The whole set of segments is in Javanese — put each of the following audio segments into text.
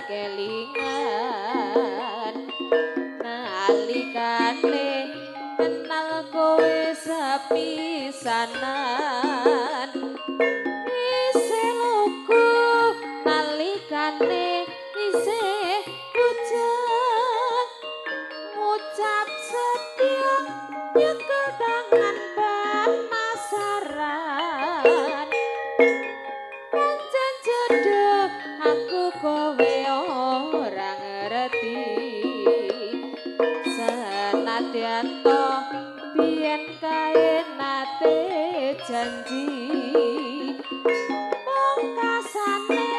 kelingan nalikane kenal kowe sepisanan isih lugu nalikane isih bujang ngucap setya nyekel tangan pemasaran pancen jodoh aku kowe ora ngerti senadyan to biyen kae nate janji pungkasane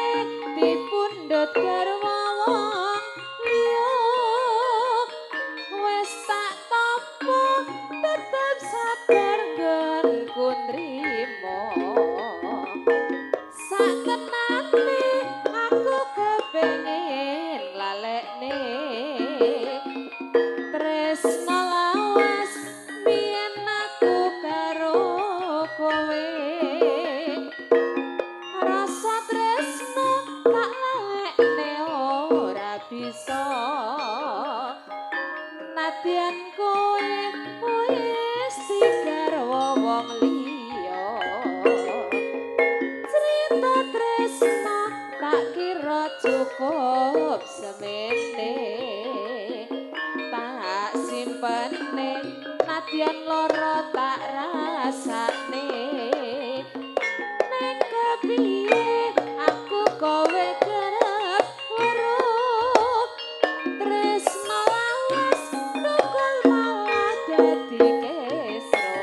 dipundhut garwa wong liya wis tak tampa tetep sabar nggonku nrimo satenane aku kepengin lalekne tresno lawas biyen aku karo kowe rasa tresno tak lalekne ora bisa nadyan kowe wis digarwa wong liya cerita tresno tak kira cukup semene tak simpene nadyan lara tak rasane ning kepiye aku kowe kerep weruh tresno lawas tukul malah dadi kesro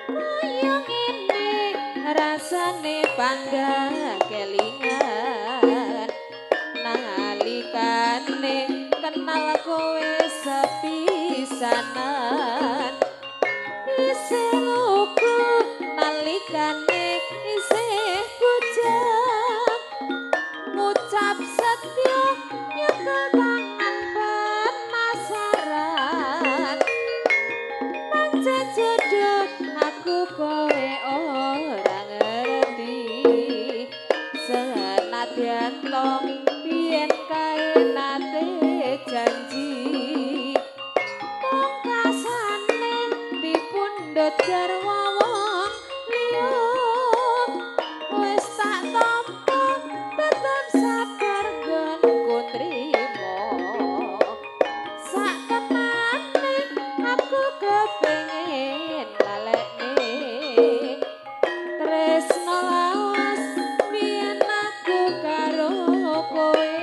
kaya ngene rasane bangga kelingan nalikane kenal kowe sepisanan isih lugu nalikane isih bujang ngucap setya nyekel tangan pemasaran pancen jodoh aku kowe ora ngerti senadyan to biyen kae nate janji pungkasane dipundhut garwa wong liya wis tak tampa tetep sabar nggonku nrimo sakenane aku kepengin lalekne tresno lawas biyen aku karo kowe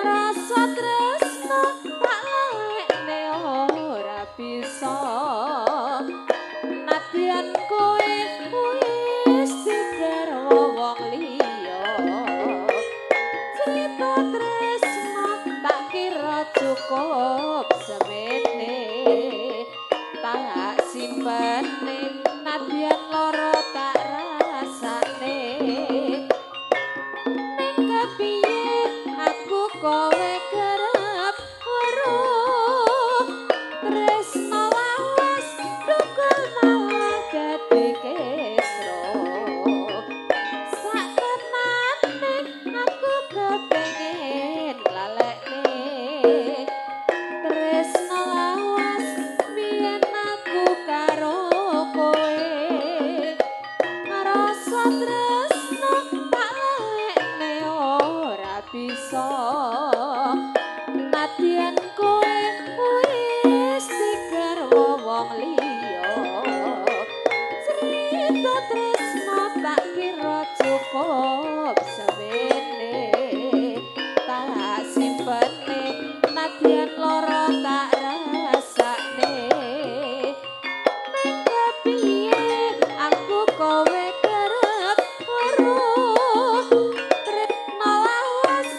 rasa tresno tak lalekne ora bisa nadyan kowe wis digarwa wong liya cerita tresno tak kira cukup semene tak simpene nadyan lara tak rasane ning kepiye aku kowe kerep weruh tresno lawas tukul malah dadi kesro satenane aku kepengin lalekne tresno lawas biyen aku karo kowe rasa tresno tak lalekne ora bisa nadyan kowe wis digarwa wong liya cerita tresno tak kira cukup semene tak simpene nadyan lara tak rasane ning kepiye aku kowe kerep weruh tresno lawas